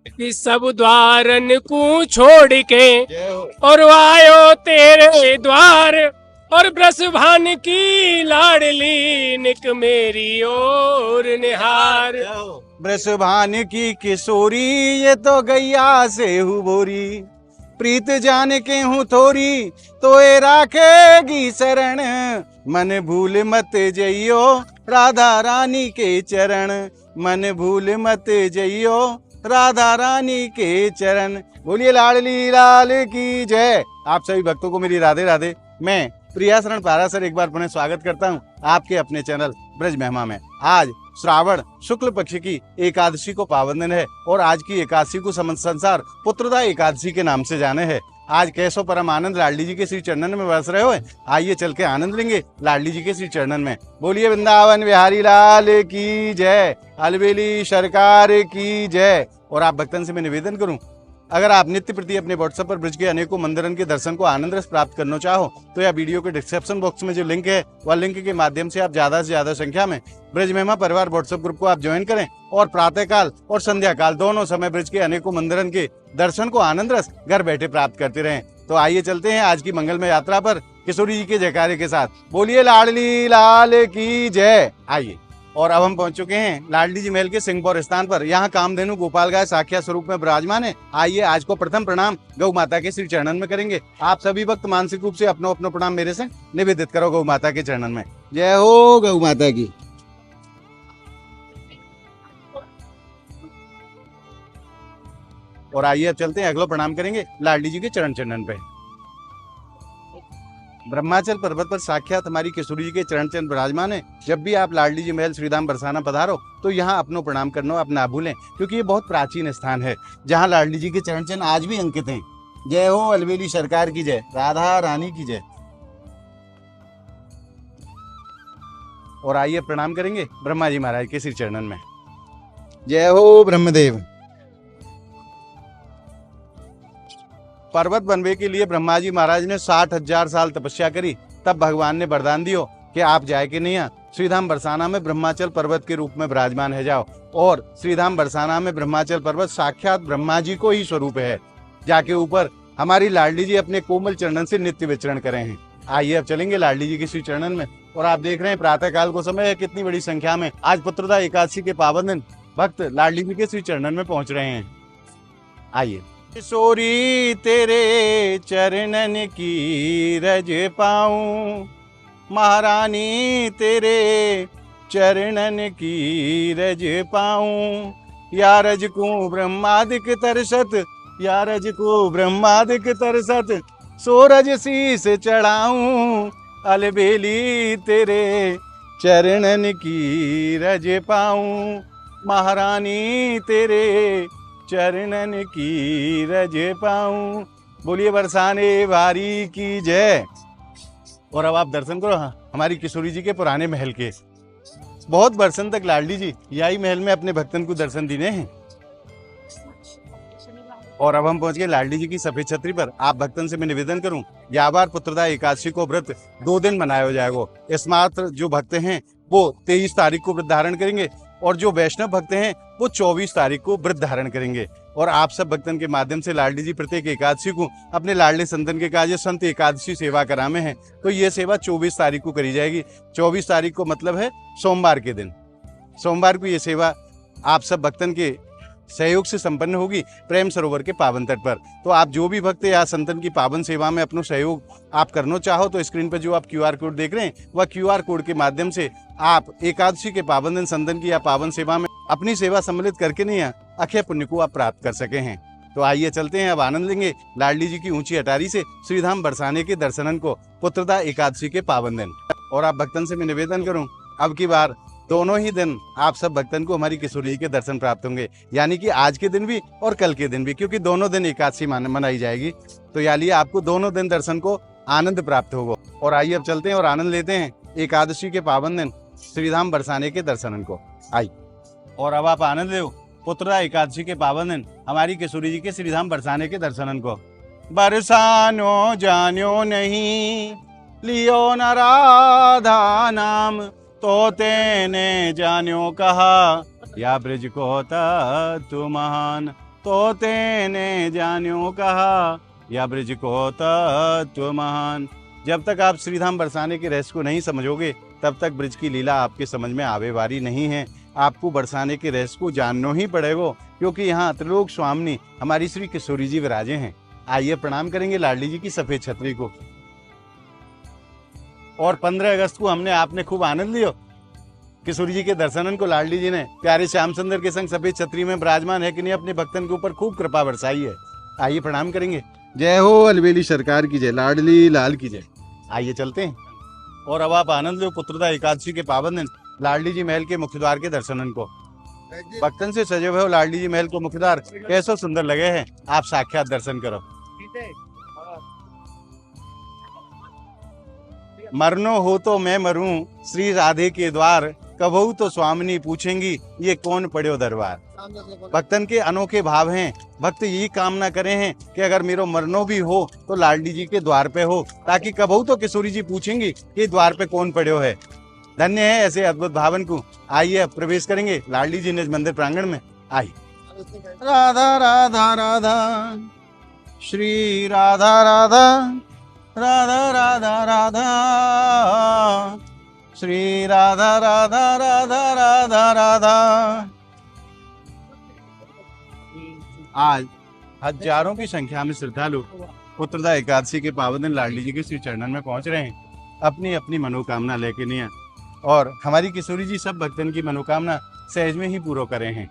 कि सब द्वारन को छोड़ के और आयो तेरे द्वार, और ब्रसभान की लाडली निक मेरी ओर निहार। ब्रसभान की किशोरी ये तो गैया से हूँ बोरी, प्रीत जान के हूँ थोरी तो ए राखेगी शरण। मन भूल मत जइयो राधा रानी के चरण, मन भूल मत जइयो राधा रानी के चरण। बोलिए लाडली लाल की जय। आप सभी भक्तों को मेरी राधे राधे। मैं प्रियाशरण पाराशर एक बार पुनः स्वागत करता हूं आपके अपने चैनल ब्रज महिमा में। आज श्रावण शुक्ल पक्ष की एकादशी को पावन दिन है और आज की एकादशी को समस्त संसार पुत्रदा एकादशी के नाम से जाने हैं। आज कैसो परम आनंद लाडली जी के श्री चरणन में बरस रहे हो। आइए चल के आनंद लेंगे लाडली जी के श्री चरणन में। बोलिए वृंदावन बिहारी लाल की जय, अलबेली सरकार की जय। और आप भक्तन से मैं निवेदन करूं, अगर आप नित्य प्रति अपने व्हाट्सएप पर ब्रज के अनेकों मंदिरन के दर्शन को आनंद रस प्राप्त करना चाहो तो यह वीडियो के डिस्क्रिप्शन बॉक्स में जो लिंक है वह लिंक के माध्यम से आप ज्यादा से ज्यादा संख्या में ब्रज महिमा परिवार व्हाट्सएप ग्रुप को आप ज्वाइन करें और प्रातःकाल और संध्या काल दोनों समय ब्रज के अनेकों मंदिरन के दर्शन को आनंद रस घर बैठे प्राप्त करते रहें। तो आइए चलते हैं आज की मंगलमय यात्रा पर किशोरी जी के जयकारे के साथ। बोलिए लाडली लाल की जय। आइए, और अब हम पहुंच चुके हैं लाडली जी महल के सिंहपौर स्थान पर। यहाँ कामधेनु गोपाल गाय साख्या स्वरूप में विराजमान है। आइए आज को प्रथम प्रणाम गौ माता के श्री चरणन में करेंगे। आप सभी भक्त मानसिक रूप से अपनो अपनो प्रणाम मेरे से निवेदित करो गौ माता के चरणन में। जय हो गौ माता की। और आइए अब चलते हैं अगला प्रणाम करेंगे लाडली जी के चरण चरणन पे। ब्रह्माचल पर्वत पर साक्षात हमारी किशोरी जी के चरण चरण विराजमान है। जब भी आप लाडली जी महल श्रीधाम बरसाना पधारो तो यहाँ अपनो प्रणाम करना आप ना भूलें, क्योंकि ये बहुत प्राचीन स्थान है जहाँ लाडली जी के चरण चरण आज भी अंकित हैं। जय हो अलबेली सरकार की जय, राधा रानी की जय। और आइए प्रणाम करेंगे ब्रह्मा जी महाराज के श्री चरणन में। जय हो ब्रह्मदेव। पर्वत बनने के लिए ब्रह्मा जी महाराज ने 60,000 साल तपस्या करी, तब भगवान ने वरदान दियो कि आप जाए कि नहीं श्रीधाम बरसाना में ब्रह्माचल पर्वत के रूप में विराजमान है जाओ। और श्रीधाम बरसाना में ब्रह्माचल पर्वत साक्षात ब्रह्मा जी को ही स्वरूप है। जाके ऊपर हमारी लाडली जी अपने कोमल चरणन से नित्य विचरण करे हैं। आइए अब चलेंगे लाडली जी के श्री चरणन में। और आप देख रहे हैं प्रातः काल को समय है, कितनी बड़ी संख्या में आज पुत्रदा एकादशी के पावन दिन भक्त लाडली जी के श्री चरणन में पहुंच रहे हैं। आइए। किशोरी तेरे चरणन की रज पाऊं, महारानी तेरे चरणन की रज पाऊं। या रज को ब्रह्मादिक तरसत, या रज को ब्रह्मादिक तरसत, सोरज शीस चढ़ाऊं। अलबेली तेरे चरणन की रज पाऊं, महारानी तेरे चरणन की रज पाऊं। बोलिए बरसाने वारी की जय। और अब आप दर्शन करो हमारी किशोरी जी के पुराने महल के। बहुत बरसन तक लाडली जी यही महल में अपने भक्तन को दर्शन देने हैं। और अब हम पहुंच गए लाडली जी की सफेद छतरी पर। आप भक्तन से मैं निवेदन करूं, या बार पुत्रदा एकादशी को व्रत 2 दिन मनाया जाएगा। इस मात्र जो भक्त हैं वो 23 तारीख को व्रत धारण करेंगे और जो वैष्णव भक्त हैं वो 24 तारीख को व्रत धारण करेंगे। और आप सब भक्तन के माध्यम से लाडली जी प्रत्येक एकादशी को अपने लाडले संतन के काज संत एकादशी सेवा करामे हैं। तो ये सेवा 24 तारीख को करी जाएगी। 24 तारीख को मतलब है सोमवार के दिन। सोमवार को ये सेवा आप सब भक्तन के सहयोग से संपन्न होगी प्रेम सरोवर के पावन तट पर। तो आप जो भी भक्त या संतन की पावन सेवा में अपना सहयोग आप करना चाहो तो स्क्रीन पर जो आप QR कोड देख रहे हैं वह QR कोड के माध्यम से आप एकादशी के पावन दिन संतन की या पावन सेवा में अपनी सेवा सम्मिलित करके नहीं अक्षय पुण्य को आप प्राप्त कर सके हैं। तो आइए चलते हैं, अब आनंद लेंगे लाडली जी की ऊंची अटारी से श्रीधाम बरसाने के दर्शनन को पुत्रदा एकादशी के पावन दिन। और आप भक्तन से मैं निवेदन करूं, अब की बार दोनों ही दिन आप सब भक्तन को हमारी किशोरी जी के दर्शन प्राप्त होंगे, यानी कि आज के दिन भी और कल के दिन भी, क्योंकि दोनों दिन एकादशी मनाई जाएगी। तो यानी आपको दोनों दिन दर्शन को आनंद प्राप्त होगा। और आइए अब चलते हैं और आनंद लेते हैं एकादशी के पावन दिन श्रीधाम बरसाने के दर्शनन को। आई, और अब आप आनंद लो पुत्रदा एकादशी के पावन दिन हमारी किशोरी जी के श्रीधाम बरसाने के दर्शनन को। बरसानो जान्यो नहीं, लियो न राधा नाम, तो तेने जान्यो कहा, या ब्रज को तू महान। तो तेने जान्यो कहा, या ब्रज को तत्व महान। जब तक आप श्रीधाम बरसाने के रहस्य को नहीं समझोगे तब तक ब्रज की लीला आपके समझ में आवे वाली नहीं है। आपको बरसाने के रहस्य को जानना ही पड़ेगा, क्योंकि यहाँ त्रिलोक स्वामिनी हमारी श्री किशोरी जी विराजे हैं। आइए प्रणाम करेंगे लाडली जी की सफेद छतरी को। और 15 अगस्त को हमने आपने खूब आनंद लियो किशोरी जी के दर्शनन को। लाडली जी ने प्यारे श्याम सुंदर के संग सफेद छतरी में विराजमान है कि नहीं, अपने भक्तन के ऊपर खूब कृपा बरसाई है। आइए प्रणाम करेंगे। जय हो अलवेली सरकार की जय, लाडली लाल की जय। आइए चलते हैं और अब आप आनंद लो पुत्रदा एकादशी के पावन दिन लाडली जी महल के मुख्य द्वार के दर्शनन को। भक्तन से सजे हुए लाडली जी महल को मुख्य द्वार कैसो सुंदर लगे हैं, आप साक्षात दर्शन करो। मरनो हो तो मैं मरूं, श्री राधे के द्वार, कबहू तो स्वामिनी पूछेंगी ये कौन पड़ो दरबार। भक्तन के अनोखे भाव हैं। भक्त यही कामना करे हैं कि अगर मेरो मरनो भी हो तो लाडली जी के द्वार पे हो, ताकि कबहू तो किशोरी जी पूछेंगी कि द्वार पे कौन पड़ो है। धन्य है ऐसे अद्भुत भावन को। आइए अब प्रवेश करेंगे लाडली जी निज मंदिर प्रांगण में। आइए। राधा राधा राधा श्री राधा राधा, राधा राधा राधा श्री राधा राधा राधा राधा राधा। आज हजारों की संख्या में श्रद्धालु पुत्रदा एकादशी के पावन दिन लाडली जी के श्री चरणन में पहुंच रहे हैं, अपनी अपनी मनोकामना लेके नहीं। और हमारी किशोरी जी सब भक्तन की मनोकामना सहज में ही पूरा करे हैं।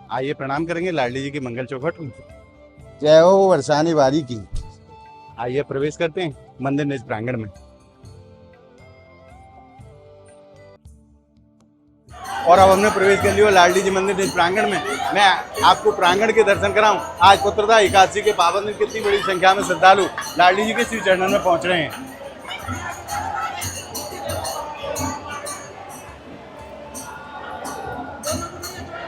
आइए प्रणाम करेंगे लाडली जी के मंगल चौखट में। जय हो वर्षानी वारी की। आइए प्रवेश करते हैं मंदिर निज प्रांगण में। और अब हमने प्रवेश कर लिया लाडली जी मंदिर निज प्रांगण में। मैं आपको प्रांगण के दर्शन कराऊं। आज पुत्रदा एकादशी के पावन दिन कितनी बड़ी संख्या में श्रद्धालु लाडली जी के श्री चरणन में पहुंच रहे हैं।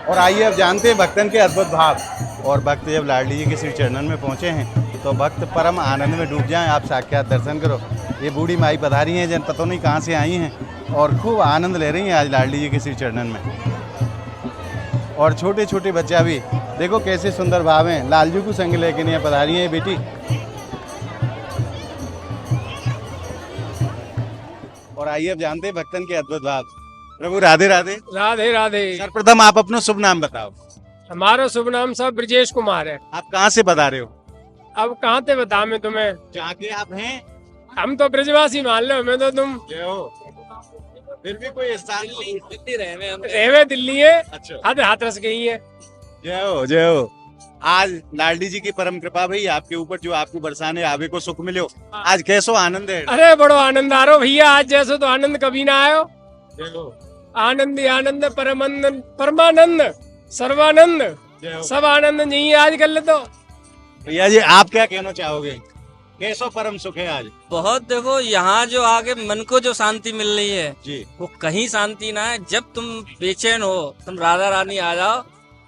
और आइए अब जानते हैं भक्तन के अद्भुत भाव। और भक्त जब लाडली जी के श्री चरणन में पहुंचे हैं तो भक्त परम आनंद में डूब जाएं। आप साक्षात दर्शन करो। ये बूढ़ी माई पधारी हैं, जन पता नहीं कहाँ से आई हैं और खूब आनंद ले रही हैं आज लाडली जी के श्री चरणन में। और छोटे छोटे बच्चा भी देखो कैसे सुंदर भाव हैं, लालजू को संग लेके नहीं पधारी हैं बेटी। और आइए अब जानते हैं भक्तन के अद्भुत भाव। प्रभु राधे राधे। राधे राधे। सर्वप्रथम आप अपना शुभ नाम बताओ। हमारा शुभ नाम सब ब्रजेश कुमार है। आप कहाँ से बता रहे हो? अब कहाँ से बता मैं तुम्हें, जहाँ के आप हैं? हम तो ब्रजवासी मान लो, मैं तो तुम फिर भी कोई स्थान दिल्ली रहे दिल्ली है। अच्छा, हाथरस गई है। जय हो जय हो। आज लाडली जी की परम कृपा भाई आपके ऊपर, जो आपको बरसाने आवे को सुख मिलो। आज कैसो आनंद है? अरे बड़ो आनंद आ रहा भैया, आज जैसे तो आनंद कभी ना आयो। आनंद ही आनंद, परमानंद परमानंद सर्वानंद, सब आनंद नहीं है आजकल। तो भैया जी आप क्या कहना चाहोगे, कैसो परम सुख है आज? बहुत देखो, यहाँ जो आगे मन को जो शांति मिल रही है जी, वो कहीं शांति ना है। जब तुम बेचैन हो, तुम राधा रानी आ जाओ,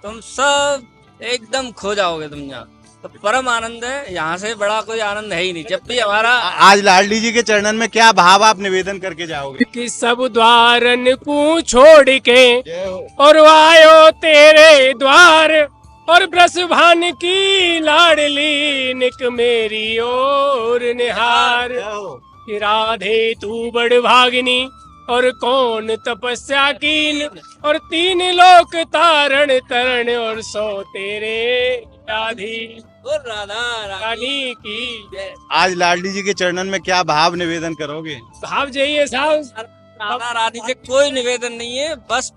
तुम सब एकदम खो जाओगे तुम यहाँ। तो परम आनंद है, यहाँ से बड़ा कोई आनंद है ही नहीं। जब भी हमारा आज लाडली जी के चरणन में क्या भाव आप निवेदन करके जाओगे? कि सब द्वारन को छोड़ के और आयो तेरे द्वार, और ब्रसभान की लाडली निक मेरी ओर निहार। कि राधे तू बड़ भागिनी और कौन तपस्या कीन, और 3 लोक तारण तरण, और 100 तेरे राधी और राधा रानी की जय। आज लाडली जी के चरणन में क्या भाव निवेदन करोगे? भाव जाइए साहब, राधा रानी से कोई निवेदन नहीं है, बस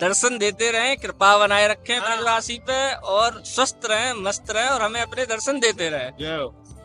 दर्शन देते रहें, कृपा बनाए रखें ब्रजवासी पे, और स्वस्थ रहें, मस्त रहें, और हमें अपने दर्शन देते रहें।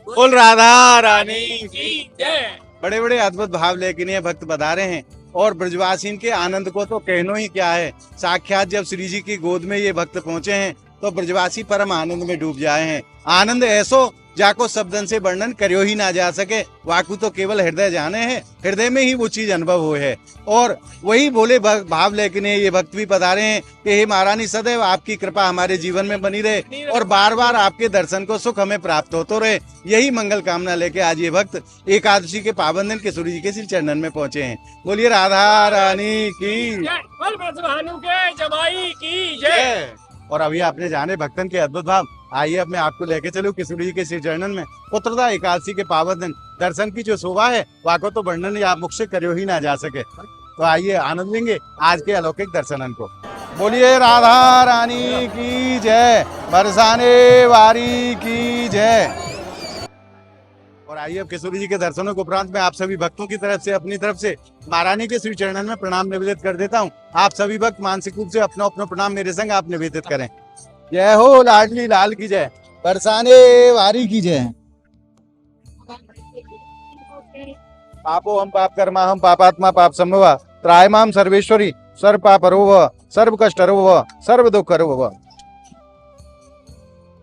बोल राधा रानी की जय। बड़े बड़े अद्भुत भाव लेकिन ये भक्त बता रहे हैं। और ब्रजवासी के आनंद को तो कहनो ही क्या है। साक्षात जब श्री जी की गोद में ये भक्त पहुंचे हैं तो ब्रजवासी परम आनंद में डूब जाए हैं। आनंद ऐसो जाको शब्दन से वर्णन करियो ही ना जा सके, वाकु तो केवल हृदय जाने हैं, हृदय में ही वो चीज अनुभव हो है। और वही बोले भाव लेकिन ये भक्त भी पधारे हैं कि हे महारानी सदैव आपकी कृपा हमारे जीवन में बनी रहे और बार बार आपके दर्शन को सुख हमें प्राप्त होते रहे। यही मंगल कामना लेके आज ये भक्त एकादशी के पावन दिन किशोरी जी के श्री चरणन में पहुंचे हैं। बोलिए राधा रानी की बोल ब्रजभानु के जमाई की जय। और अभी आपने जाने भक्तन के अद्भुत भाव, आइए अब मैं आपको लेके चलूं किशोरी जी के श्री चरणन में। पुत्रदा एकादशी के पावन दिन दर्शन की जो शोभा है वाको तो वर्णन या मुख से करियो ही ना जा सके। तो आइए आनंद लेंगे आज के अलौकिक दर्शनन को। बोलिए राधा रानी की जय, बरसाने वारी की जय। और आइए अब किशोरी जी के दर्शनों को उपरांत मैं आप सभी भक्तों की तरफ से अपनी तरफ से महारानी के श्री चरणन में प्रणाम निवेदित कर देता हूँ। आप सभी भक्त मानसिक रूप से अपना अपना प्रणाम मेरे संग आप निवेदित करें। जय हो लाडली लाल की जय, बरसाने वारी की जय। पापो हम पाप कर्मा हम पापात्मा पाप संभवा त्रायमाम सर्वेश्वरी सर्व पाप हरो सर्व कष्ट हरो सर्व दुख हरो।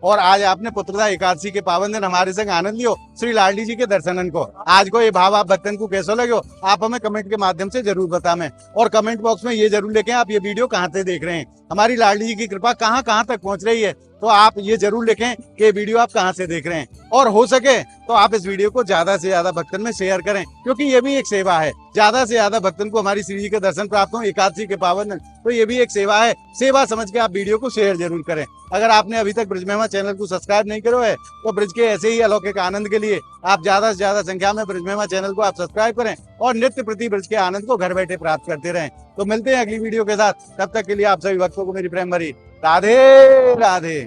और आज आपने पुत्रदा एकादशी के पावन दिन हमारे संग आनंद लियो श्री लाडली जी के दर्शनन को। आज को ये भाव आप भक्तन को कैसा लगे आप हमें कमेंट के माध्यम से जरूर बताएं और कमेंट बॉक्स में ये जरूर लिखें आप ये वीडियो कहाँ से देख रहे हैं, हमारी लाडली जी की कृपा कहाँ कहाँ तक पहुँच रही है। तो आप ये जरूर लिखें कि वीडियो आप कहाँ से देख रहे हैं और हो सके तो आप इस वीडियो को ज्यादा से ज्यादा भक्तन में शेयर करें क्योंकि ये भी एक सेवा है। ज्यादा से ज्यादा भक्तन को हमारी श्री जी के दर्शन प्राप्त हो एकादशी के पावन दिन, तो ये भी एक सेवा है। सेवा समझ के आप वीडियो को शेयर जरूर करें। अगर आपने अभी तक ब्रिज महिमा चैनल को सब्सक्राइब नहीं करो है तो ब्रिज के ऐसे ही अलौकिक आनंद के लिए आप ज्यादा से ज्यादा संख्या में ब्रिज महिमा चैनल को आप सब्सक्राइब करें और नित्य प्रति ब्रिज के आनंद को घर बैठे प्राप्त करते रहें। तो मिलते हैं अगली वीडियो के साथ, तब तक के लिए आप सभी भक्तों को मेरी प्रेम भरी राधे राधे।